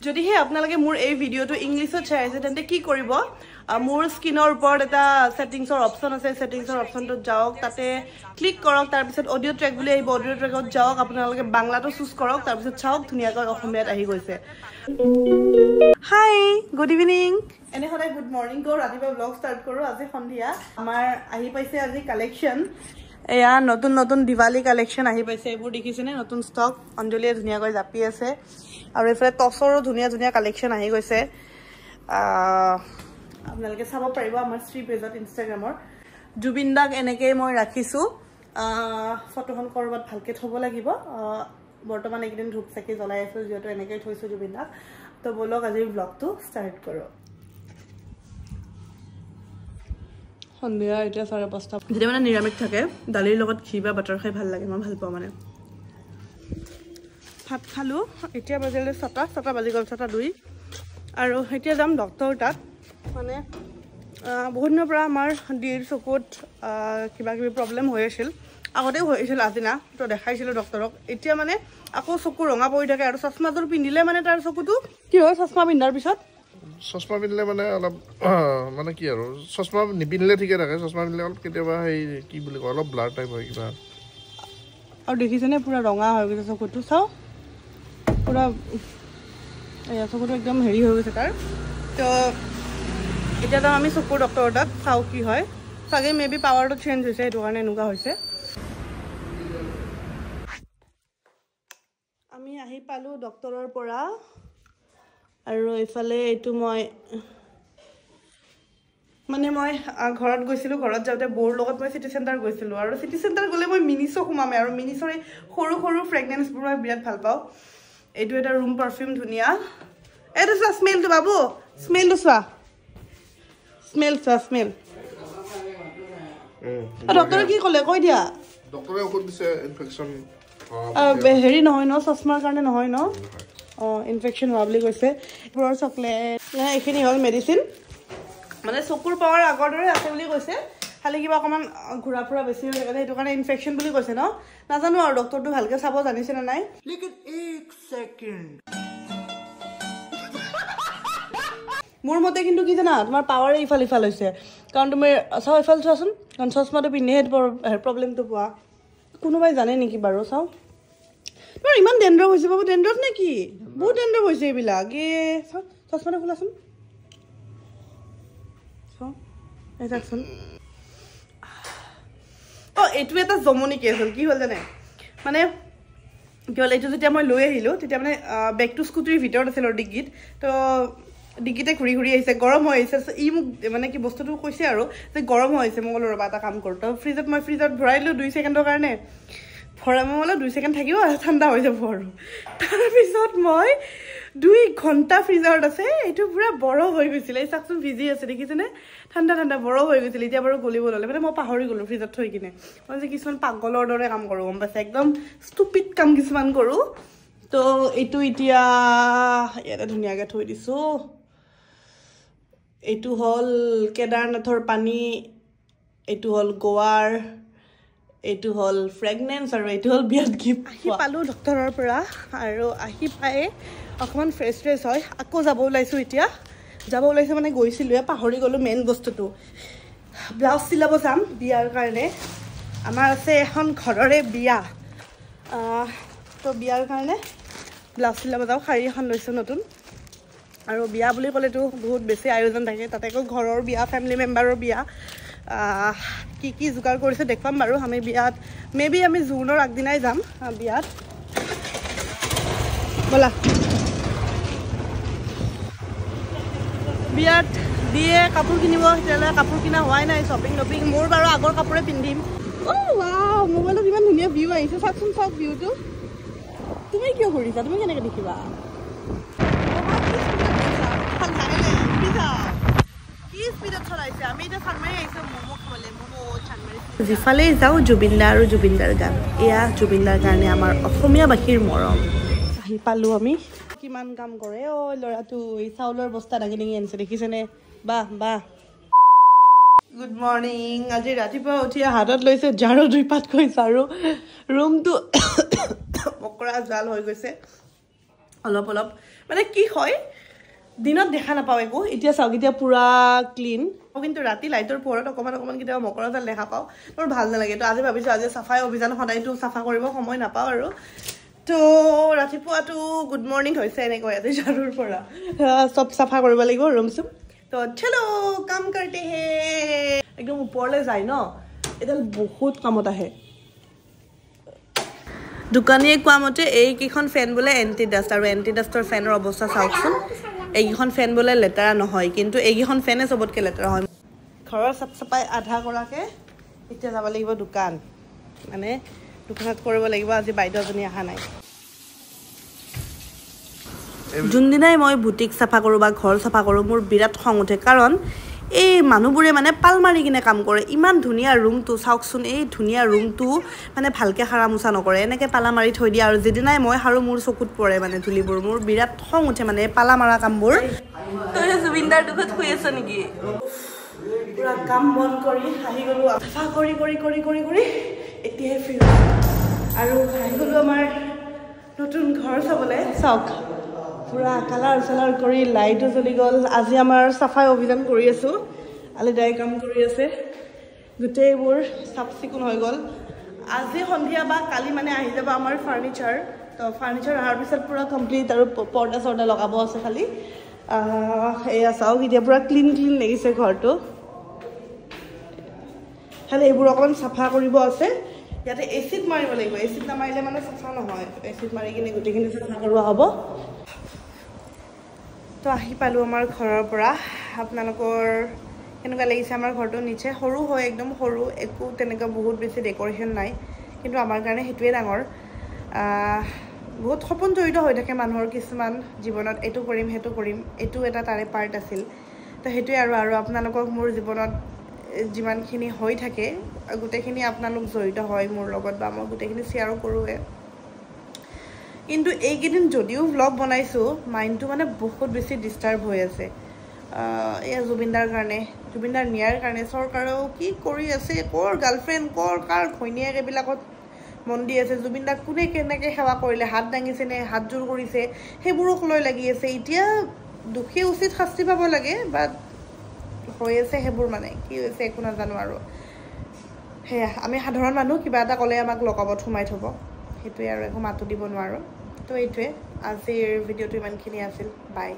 যদিহে আপোনালোকে মোৰ এই ভিডিঅ'টো ইংলিছত চাই আছে তেন্তে কি কৰিব মোৰ স্ক্ৰিনৰ ওপৰত এটা সেটিংছৰ অপচন আছে সেটিংছৰ অপচনটোত যাওক তাতে ক্লিক কৰক তাৰ পিছত অডিও ট্ৰেক বুলি আহিব অডিও ট্ৰেকত যাওক আপোনালোকে বাংলাটো চুজ কৰক তাৰ পিছত চাওক ধুনিয়াকৈ অসমীয়াত আহি গৈছে হাই গুড ইভিনিং এনে সদায় গুড মৰ্নিং কৰো ৰাতিপুৱা ব্লগ ষ্টাৰ্ট কৰো আজি সন্ধিয়া আমাৰ আহি পাইছে আজি কালেকশ্যন এয়া নতুন নতুন দিৱালী কালেকশ্যন আহি পাইছে এইবোৰ দেখিছেনে নতুন ষ্টক অঞ্জলিয়ে ধুনিয়াকৈ জাপি আছে আৰু এফালে টছৰো ধুনিয়া ধুনিয়া কালেকশ্যন আহি গৈছে আপোনালোকে চাব পাৰিব আমাৰ শ্ৰী পেজত ইনষ্টাগ্ৰামৰ জুবিন দাক এনেকৈ মই ৰাখিছোঁ ফটোখন কৰবাত ভালকৈ থ'ব লাগিব বৰ্তমান এইকেইদিন ধূপ চাকি জ্বলাই আছোঁ যিহেতু এনেকৈ থৈছোঁ জুবিন দাক তো বলক আজিৰ ব্লগটো ষ্টাৰ্ট কৰোঁ সন্ধিয়া এতিয়া 5:30 যেতিয়া মানে নিৰামিষ থাকে দালিৰ লগত ঘি বা বাটাৰ খাই ভাল লাগে মই ভাল পাওঁ মানে ভাত খালোঁ এতিয়া বাজিলে 7টা বাজি গ'ল 7:02 আৰু এতিয়া যাম ডক্টৰ তাত মানে বহুত দিনৰ পৰা আমাৰ ডিৰ চকুত কিবা কিবি প্ৰব্লেম হৈ আছিল আগতেও হৈছিল আজি না তো দেখাইছিলোঁ ডক্টৰক এতিয়া মানে আকৌ চকু ৰঙা পৰি থাকে আৰু চশমাযোৰ পিন্ধিলে মানে তাৰ চকুটো কি হয় চশমা পিন্ধাৰ পিছত চশমা পিন্ধিলে মানে অলপ মানে কি আৰু চশমা নিপিন্ধিলে ঠিকে থাকে চশমা পিন্ধিলে অলপ কেতিয়াবা সেই কি বুলি কয় অলপ ব্লাৰ টাইপ হয় কিবা আৰু দেখিছেনে পুৰা ৰঙা হৈ গৈছে চকুটো চাওঁ পুৰা এয়া চকুটো একদম হেৰি হৈ গৈছে তাৰ তো এতিয়া যাম আমি চকুৰ ডক্টৰৰ তাত চাওঁ কি হয় চাগে মেবি পাৱাৰটো চেঞ্জ হৈছে সেইটো কাৰণে এনেকুৱা হৈছে আমি আহি পালোঁ ডক্টৰৰ পৰা আৰু এইফালে এইটো মই ঘৰত গৈছিলোঁ ঘৰত যাওঁতে বৌৰ লগত মই চিটি চেণ্টাৰ গৈছিলোঁ আৰু চিটি চেণ্টাৰ গ'লে মই মিনিছো সোমামে আৰু মিনিছৰ এই সৰু সৰু ফ্ৰেগনেন্সবোৰ মই বিৰাট ভাল পাওঁ এইটো এটা ৰুম পাৰফিউম ধুনীয়া এইটো চোৱা স্মেলটো বাবু স্মেলটো চোৱা স্মেল ডক্টৰে কি ক'লে কৈ দিয়া ডক্টৰে ঔষধ দিছে ইনফেকশ্যন হেৰি নহয় ন চশমাৰ কাৰণে নহয় ন ইনফেকশ্যন হোৱা বুলি কৈছে এইবোৰৰ চকলেট এইখিনি হ'ল মেডিচিন মানে চকুৰ পাৱাৰ আগৰ দৰে আছে বুলি কৈছে খালি কিবা অকণমান ঘূৰা ফুৰা বেছি হৈ থাকে সেইটো কাৰণে ইনফেকশ্যন বুলি কৈছে ন নাজানো আৰু ডক্টৰটো ভালকৈ চাব জানিছেনে নাই মোৰ মতে কিন্তু কি জানা তোমাৰ পাৱাৰে ইফাল হৈছে কাৰণ তুমি চাওঁ ইফাল চোৱাচোন কাৰণ চশমাটো পিন্ধিহে প্ৰব্লেমটো পোৱা কোনোবাই জানে নেকি বাৰু চাওঁ তোমাৰ ইমান ডেণ্ড্ৰফ হৈছে বাবু ডেণ্ড্ৰফ নে কি বহুত ডেণ্ড্ৰফ হৈছে এইবিলাক চাওঁ চশমাটো খোলাচোন চাওঁ এই চাওকচোন এইটো এটা জমনি কেছ হ'ল কি হ'ল জানে মানে কি হ'ল এইটো যেতিয়া মই লৈ আহিলোঁ তেতিয়া মানে বেগটো স্কুটিৰ ভিতৰত আছিল আৰু ডিগ্গিত তো ডিগ্গিতে ঘূৰি আহিছে গৰম হৈ আহিছে ই মোক মানে কি বস্তুটো কৈছে আৰু যে গৰম হৈ আহিছে মই ক'লোঁ ৰ'বা এটা কাম কৰোঁ তো ফ্ৰিজত ভৰাই দিলোঁ 2 ছেকেণ্ডৰ কাৰণে ভৰাই মই বোলো 2 ছেকেণ্ড থাকিব ঠাণ্ডা হৈ যাব আৰু তাৰপিছত মই 2 ঘণ্টা ফ্ৰিজত আছে এইটো পুৰা বৰফ হৈ গৈছিলে এই চাকচোন ভিজি আছে দেখিছেনে ঠাণ্ডা বৰফ হৈ গৈছিলে এতিয়া বাৰু গলিব ল'লে মানে মই পাহৰি গ'লোঁ ফ্ৰিজত থৈ কিনে মই যে কিছুমান পাগলৰ দৰে কাম কৰোঁ গম পাইছে একদম ষ্টুপিড কাম কিছুমান কৰোঁ তো এইটো এতিয়া ইয়াতে ধুনীয়াকৈ থৈ দিছোঁ এইটো হ'ল কেদাৰনাথৰ পানী এইটো হ'ল গোৱাৰ এইটো হ'ল ফ্ৰেগনেন্স আৰু এইটো হ'ল বিয়াত গিফ্ট আহি পালোঁ ডক্টৰৰ পৰা আৰু আহি পাই অকণমান ফ্ৰেছ হয় আকৌ যাব ওলাইছোঁ এতিয়া মানে গৈছিলোঁ পাহৰি গ'লোঁ মেইন বস্তুটো ব্লাউজ চিলাব যাম বিয়াৰ কাৰণে আমাৰ আছে এখন ঘৰৰে বিয়া তো বিয়াৰ কাৰণে ব্লাউজ চিলাব যাওঁ শাৰী এখন লৈছোঁ নতুন আৰু বিয়া বুলি ক'লেতো বহুত বেছি আয়োজন থাকে তাতে আকৌ ঘৰৰ বিয়া ফেমিলি মেম্বাৰৰ বিয়া কি যোগাৰ কৰিছে দেখুৱাম বাৰু আমি বিয়াত মেবি আমি জুনৰ আগদিনাই যাম বিয়াত ব'লা বিয়াত দিয়ে কাপোৰ কিনিব তেতিয়াহ'লে কাপোৰ কিনা হোৱাই নাই শ্বপিং মোৰ বাৰু আগৰ কাপোৰে পিন্ধিম ৱাও মোবাইলত ইমান ধুনীয়া ভিউ আহিছে চাওকচোন চাওক ভিউটো তুমি কিয় কৰিছা তুমি কেনেকৈ দেখিবা যিফালেই যাওঁ জুবিনদা আৰু জুবিনদাৰ গান এয়া জুবিনদাৰ কাৰণে আমাৰ অসমীয়াবাসীৰ মৰম আহি পালোঁ আমি কিমান কাম কৰে ল'ৰাটো এই চাউলৰ বস্তা দাঙি আনিছে দেখিছেনে বাহ গুড মৰ্ণিং আজি ৰাতিপুৱা উঠি হাতত লৈছে ঝাৰু 2 পাতকৈ ঝাৰু ৰুমটো মকৰা জাল হৈ গৈছে অলপ মানে কি হয় দিনত দেখা নাপাওঁ একো এতিয়া চাওক এতিয়া পুৰা ক্লিন কিন্তু ৰাতি লাইটৰ পোহৰত অকণমান কেতিয়াবা মকৰা জাল দেখা পাওঁ মোৰ ভাল নালাগে তো আজি ভাবিছোঁ আজি চাফাই অভিযান সদায়তো চাফা কৰিব সময় নাপাওঁ আৰু তো ৰাতিপুৱাটো গুড মৰ্ণিং হৈছে এনেকৈ আজি ঝাৰুৰ পৰা চব চাফা কৰিব লাগিব ৰুম চুম তো চলো কাম কৰতে হে একদম ওপৰলৈ যায় ন এডাল বহুত কামত আহে দোকানীয়ে কোৱা মতে এইকেইখন ফেন বোলে এণ্টি ডাষ্ট আৰু এণ্টি ডাষ্টৰ ফেনৰ অৱস্থা চাওকচোন এইকেইখন ফেন বোলে লেতেৰা নহয় কিন্তু এইকেইখন ফেনে চবতকৈ লেতেৰা হয় ঘৰৰ চাফ চাফাই আধা কৰাকৈ এতিয়া যাব লাগিব দোকান মানে দোকানত কৰিব লাগিব আজি বাইদেউজনী অহা নাই যোনদিনাই মই বুটিক চাফা কৰোঁ বা ঘৰ চাফা কৰোঁ মোৰ বিৰাট খং উঠে কাৰণ এই মানুহবোৰে মানে পাল মাৰি কিনে কাম কৰে ইমান ধুনীয়া ৰুমটো চাওকচোন এই ধুনীয়া ৰুমটো মানে ভালকৈ সাৰা মোচা নকৰে এনেকৈ পালা মাৰি থৈ দিয়ে আৰু যিদিনাই মই সাৰোঁ মোৰ চকুত পৰে মানে ধূলিবোৰ মোৰ বিৰাট খং উঠে মানে পালা মাৰা কামবোৰ তই জুবিনদাৰ দুখত শুই আছ নেকি পুৰা কাম বন কৰি আহি গ'লোঁ চাফা কৰি এতিয়াহে ফ্ৰী আৰু আহি গ'লোঁ আমাৰ নতুন ঘৰ চাবলৈ চাওক পুৰা কালাৰ চালাৰ কৰি লাইটো জ্বলি গ'ল আজি আমাৰ চাফাই অভিযান কৰি আছোঁ আলিদাই কাম কৰি আছে গোটেইবোৰ চাফ চিকুণ হৈ গ'ল আজি সন্ধিয়া বা কালি মানে আহি যাব আমাৰ ফাৰ্নিচাৰ তো ফাৰ্নিচাৰ অহাৰ পিছত পুৰা কমপ্লিট আৰু পৰ্দা চৰ্দা লগাব আছে খালি এয়া চাওক এতিয়া পুৰা ক্লিন লাগিছে ঘৰটো খালি এইবোৰ অকণমান চাফা কৰিব আছে ইয়াতে এচিড মাৰিব লাগিব এচিড নামাৰিলে মানে চাফা নহয় এচিড মাৰি কিনে গোটেইখিনি চাফা কৰোৱা হ'ব তো আহি পালোঁ আমাৰ ঘৰৰ পৰা আপোনালোকৰ কেনেকুৱা লাগিছে আমাৰ ঘৰটো নিচে সৰু হয় একদম সৰু একো তেনেকুৱা বহুত বেছি ডেক'ৰেশ্যন নাই কিন্তু আমাৰ কাৰণে সেইটোৱে ডাঙৰ বহুত সপোন জড়িত হৈ থাকে মানুহৰ কিছুমান জীৱনত এইটো কৰিম সেইটো কৰিম এইটো এটা তাৰে পাৰ্ট আছিল তো সেইটোৱে আৰু আপোনালোকক মোৰ জীৱনত যিমানখিনি হৈ থাকে গোটেইখিনি আপোনালোক জড়িত হয় মোৰ লগত বা মই গোটেইখিনি শ্বেয়াৰো কৰোঁৱে কিন্তু এইকেইদিন যদিও ভ্লগ বনাইছোঁ মাইণ্ডটো মানে বহুত বেছি ডিষ্টাৰ্ব হৈ আছে এয়া জুবিনদাৰ কাৰণে জুবিনদাৰ ন্যায়ৰ কাৰণে চৰকাৰেও কি কৰি আছে কৰ গাৰ্লফ্ৰেণ্ড কাৰ ঘৈণীয়েক এইবিলাকত মন দি আছে জুবিনদাক কোনে কেনেকৈ সেৱা কৰিলে হাত দাঙিছেনে হাতযোৰ কৰিছে সেইবোৰক লৈ লাগি আছে এতিয়া দুখী উচিত শাস্তি পাব লাগে বাট হৈ আছে সেইবোৰ মানে কি হৈছে একো নাজানো আৰু সেয়া আমি সাধাৰণ মানুহ কিবা এটা ক'লে আমাক লকাবত সোমাই থ'ব সেইটোৱে আৰু একো মাতো দিব নোৱাৰোঁ তো এইটোৱে আজিৰ ভিডিঅ'টো ইমানখিনি আছিল বাই